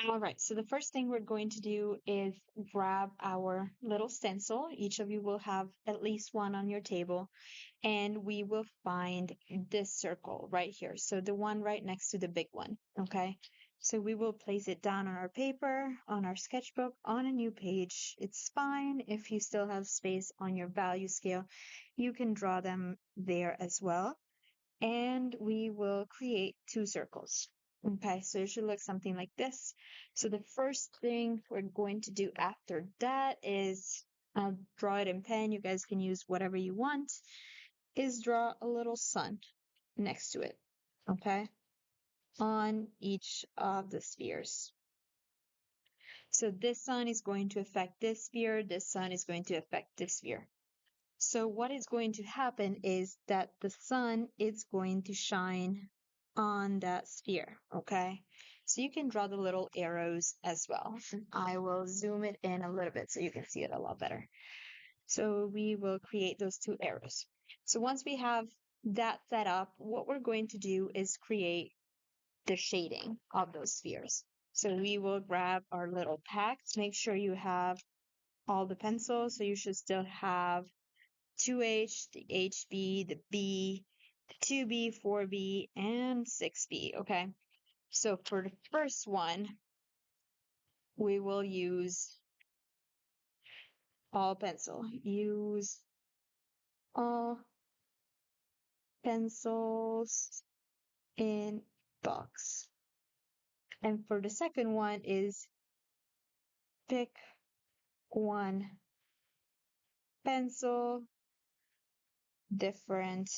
All right, so the first thing we're going to do is grab our little stencil. Each of you will have at least one on your table, and we will find this circle right here. So the one right next to the big one, okay? So we will place it down on our paper, on our sketchbook, on a new page. It's fine if you still have space on your value scale. You can draw them there as well. And we will create two circles. Okay, so it should look something like this. So the first thing we're going to do after that is I'll draw it in pen. You guys can use whatever you want. Is draw a little sun next to it. Okay, on each of the spheres. So this sun is going to affect this sphere. This sun is going to affect this sphere. So what is going to happen is that the sun is going to shine on that sphere, okay? So you can draw the little arrows as well. I will zoom it in a little bit so you can see it a lot better. So we will create those two arrows. So once we have that set up, what we're going to do is create the shading of those spheres. So we will grab our little packs. Make sure you have all the pencils. So you should still have 2H, the HB, the B, the 2B, 4B, and 6B, okay? So for the first one, we will use all pencil. Use all pencils in box. And for the second one is pick one pencil, different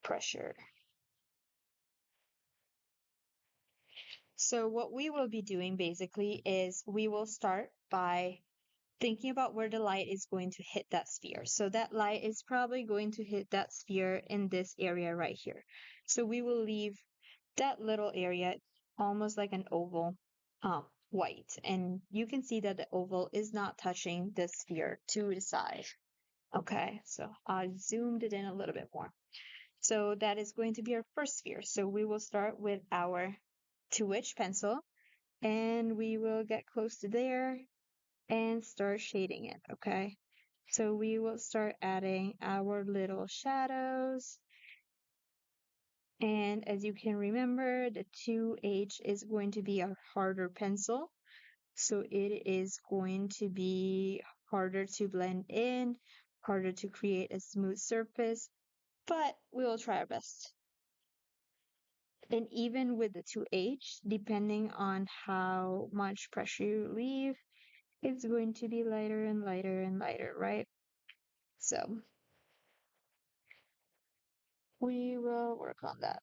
pressure. So what we will be doing basically is we will start by thinking about where the light is going to hit that sphere. So that light is probably going to hit that sphere in this area right here. So we will leave that little area almost like an oval white. And you can see that the oval is not touching the sphere to the side. Okay, so I zoomed it in a little bit more. So that is going to be our first sphere. So we will start with our 2H pencil and we will get close to there and start shading it, okay? So we will start adding our little shadows. And as you can remember, the 2H is going to be a harder pencil. So it is going to be harder to blend in, harder to create a smooth surface, but we will try our best. And even with the 2H, depending on how much pressure you leave, it's going to be lighter and lighter and lighter, right? So we will work on that.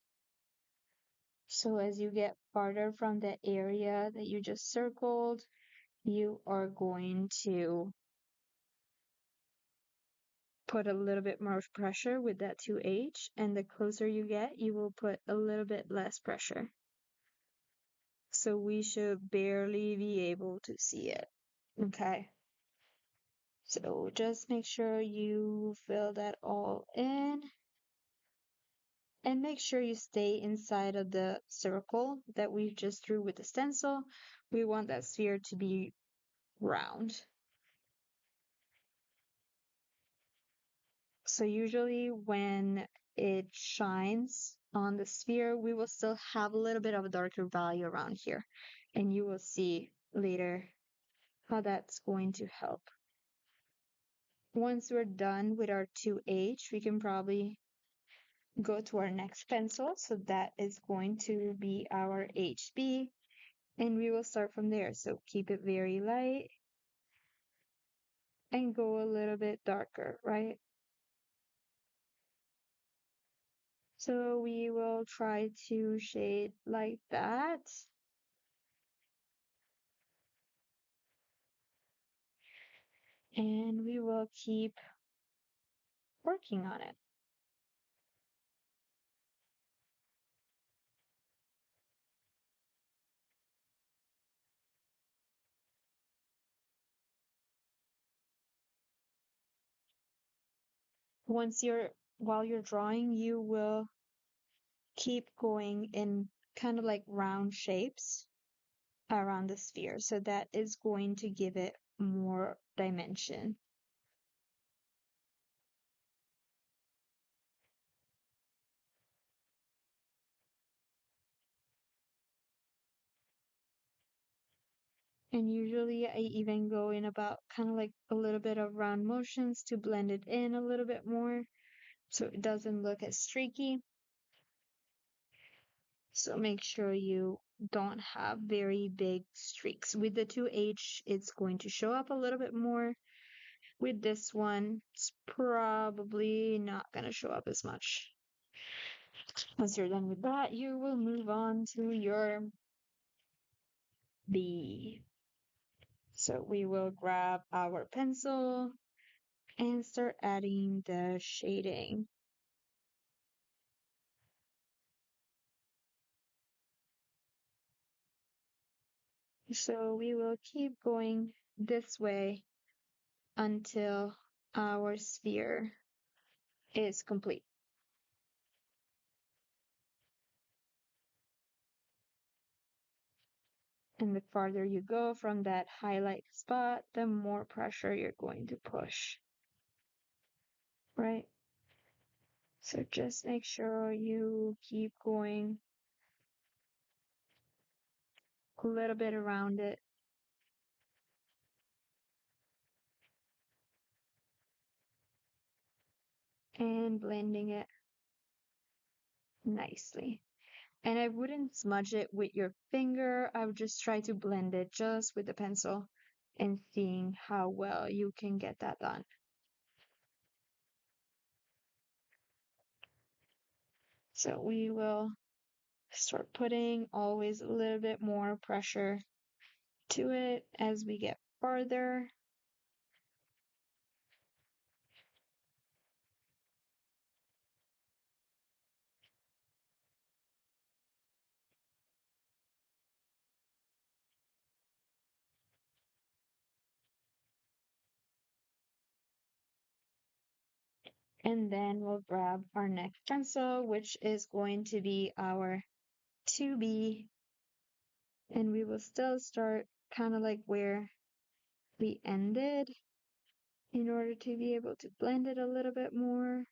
So as you get farther from the area that you just circled, you are going to put a little bit more pressure with that 2H, and the closer you get, you will put a little bit less pressure. So we should barely be able to see it. Okay. So just make sure you fill that all in. And make sure you stay inside of the circle that we just drew with the stencil. We want that sphere to be round. So usually when it shines on the sphere, we will still have a little bit of a darker value around here. And you will see later how that's going to help. Once we're done with our 2H, we can probably go to our next pencil. So that is going to be our HB. And we will start from there. So keep it very light and go a little bit darker, right? So we will try to shade like that. And we will keep working on it. While you're drawing, you will keep going in kind of like round shapes around the sphere. So that is going to give it more dimension. And usually I even go in about kind of like a little bit of round motions to blend it in a little bit more so it doesn't look as streaky. So make sure you don't have very big streaks. With the 2H, it's going to show up a little bit more. With this one, it's probably not going to show up as much. Once you're done with that, you will move on to your B. So we will grab our pencil and start adding the shading. So we will keep going this way until our sphere is complete. And the farther you go from that highlight spot, the more pressure you're going to push, right? So just make sure you keep going a little bit around it and blending it nicely. And I wouldn't smudge it with your finger. I would just try to blend it just with the pencil and seeing how well you can get that done. So we will start putting always a little bit more pressure to it as we get farther. And then we'll grab our next pencil, which is going to be our 2B. And we will still start kind of like where we ended in order to be able to blend it a little bit more.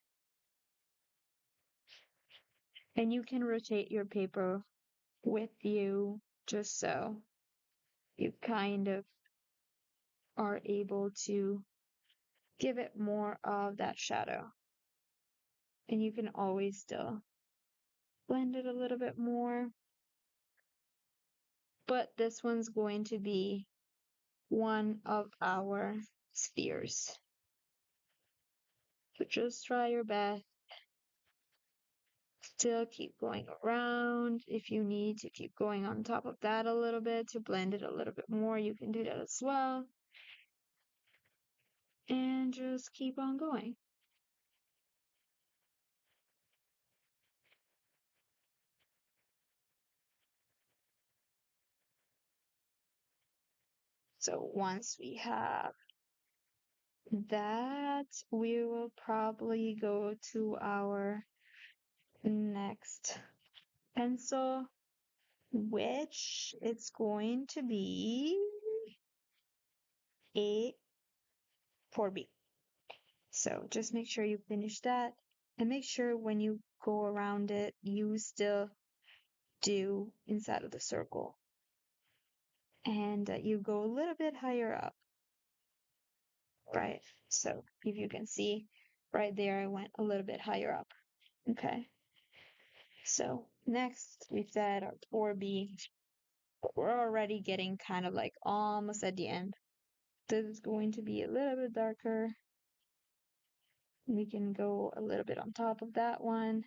And you can rotate your paper with you just so you kind of are able to give it more of that shadow. And you can always still blend it a little bit more. But this one's going to be one of our spheres. So just try your best. Still keep going around. If you need to keep going on top of that a little bit to blend it a little bit more, you can do that as well. And just keep on going. So once we have that, we will probably go to our next pencil, which it's going to be a 4B. So just make sure you finish that and make sure when you go around it, you still do inside of the circle. And you go a little bit higher up, right? So if you can see right there, I went a little bit higher up. Okay. So next we said our 4B. We're already getting kind of like almost at the end. This is going to be a little bit darker. We can go a little bit on top of that one.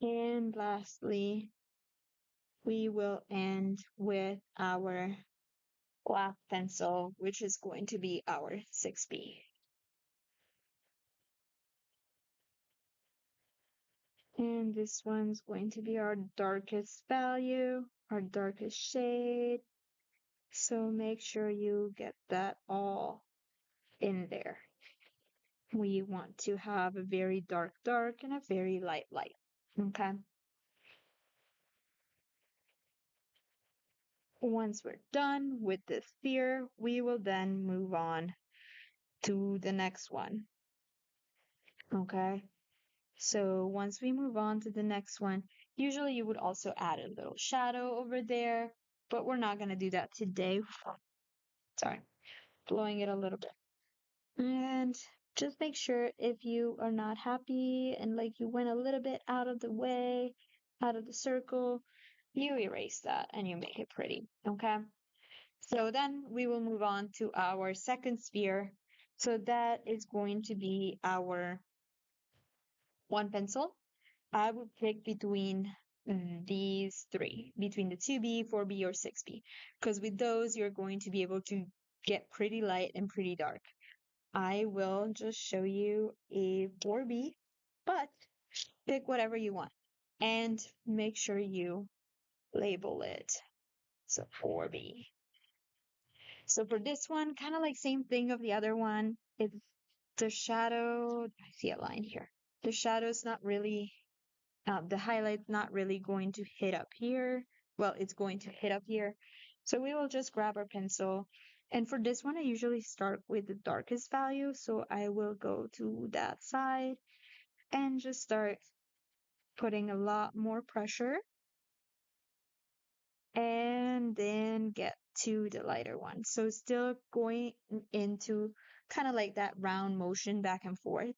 And lastly, we will end with our black pencil, which is going to be our 6B. And this one's going to be our darkest value, our darkest shade. So make sure you get that all in there. We want to have a very dark, dark and a very light, light. Okay. Once we're done with the sphere, we will then move on to the next one. Okay. So once we move on to the next one, usually you would also add a little shadow over there, but we're not going to do that today. Sorry, blowing it a little bit. And just make sure if you are not happy and like you went a little bit out of the way, out of the circle, you erase that and you make it pretty. Okay. So then we will move on to our second sphere. So that is going to be our one pencil. I would pick between these three, between the 2B, 4B, or 6B, because with those you're going to be able to get pretty light and pretty dark. I will just show you a 4B, but pick whatever you want and make sure you label it. So 4B. So for this one, kind of like same thing of the other one, it's the shadow. I see a line here. The shadow's not really the highlight's not really going to hit up here. Well, it's going to hit up here. So we will just grab our pencil. And for this one, I usually start with the darkest value. So I will go to that side and just start putting a lot more pressure and then get to the lighter one. So still going into kind of like that round motion back and forth.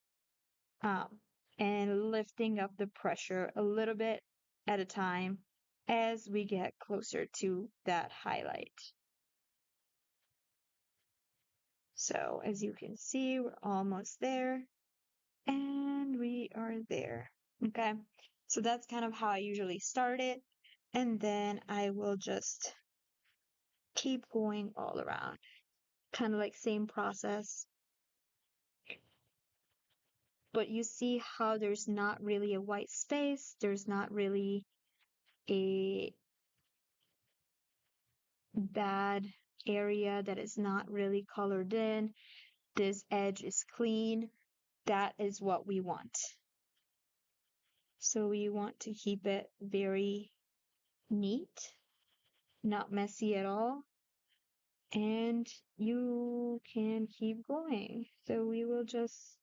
um, and lifting up the pressure a little bit at a time as we get closer to that highlight. So as you can see, we're almost there and we are there. Okay. So that's kind of how I usually start it. And then I will just keep going all around. Kind of like same process. But you see how there's not really a white space. There's not really a bad area that is not really colored in. This edge is clean. That is what we want. So we want to keep it very neat, not messy at all. And you can keep going. So we will just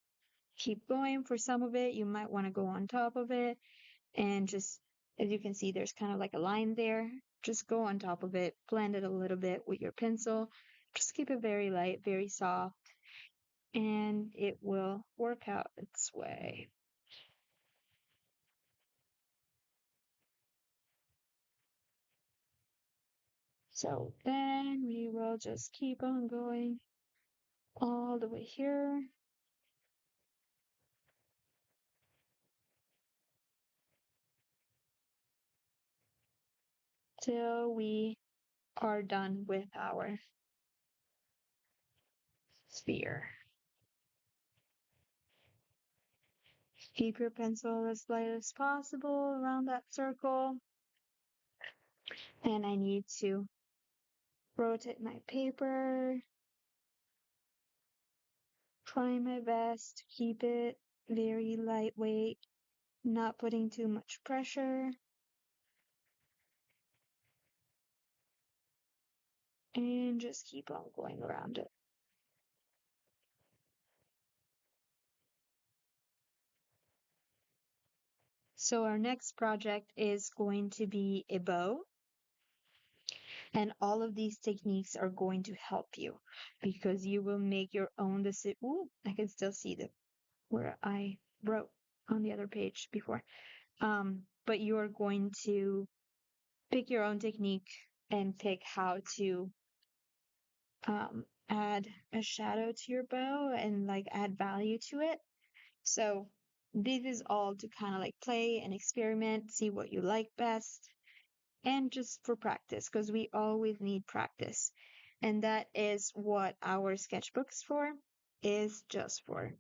keep going for some of it. You might want to go on top of it and just, as you can see, there's kind of like a line there. Just go on top of it, blend it a little bit with your pencil. Just keep it very light, very soft, and it will work out its way. So then we will just keep on going all the way here till we are done with our sphere. Keep your pencil as light as possible around that circle. And I need to rotate my paper, try my best to keep it very lightweight, not putting too much pressure, and just keep on going around it. So our next project is going to be a bow. And all of these techniques are going to help you because you will make your own decision. Ooh, I can still see the where I wrote on the other page before. But you are going to pick your own technique and pick how to add a shadow to your bow and like add value to it. So this is all to kind of like play and experiment, see what you like best. and just for practice, because we always need practice. And that is what our sketchbook's for, is just for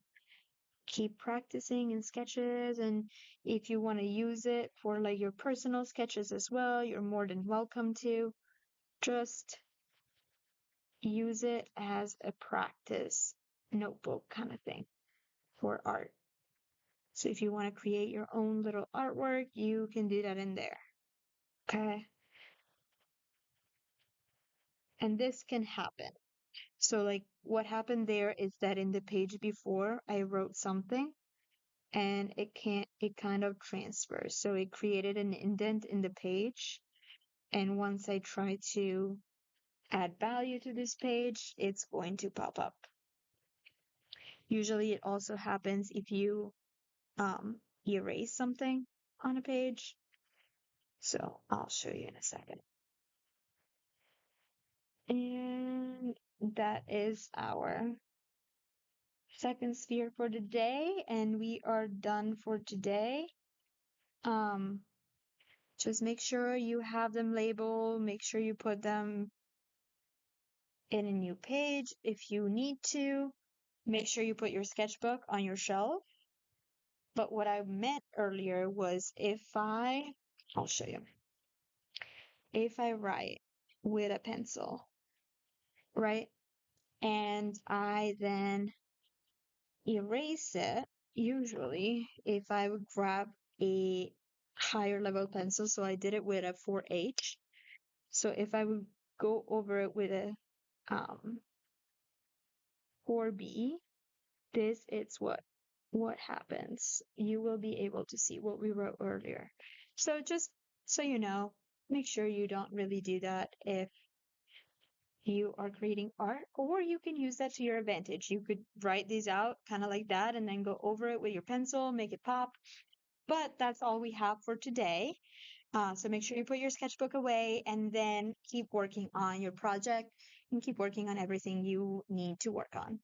keep practicing in sketches. And if you want to use it for like your personal sketches as well, you're more than welcome to. Just use it as a practice notebook kind of thing for art. So if you want to create your own little artwork, you can do that in there. Okay. And this can happen. So, like, what happened there is that in the page before, I wrote something and it kind of transfers. So it created an indent in the page. And once I try to add value to this page, it's going to pop up. Usually, it also happens if you erase something on a page. So I'll show you in a second. And that is our second sphere for the day, and we are done for today. Um, just make sure you have them labeled, make sure you put them in a new page if you need to. Make sure you put your sketchbook on your shelf. But what I meant earlier was I'll show you. If I write with a pencil, right? And I then erase it, usually, if I would grab a higher level pencil, so I did it with a 4H. So if I would go over it with a 4B, this is what happens. You will be able to see what we wrote earlier. So just so you know, make sure you don't really do that if you are creating art, or you can use that to your advantage. You could write these out kind of like that and then go over it with your pencil, make it pop. But that's all we have for today. So make sure you put your sketchbook away and then keep working on your project and keep working on everything you need to work on.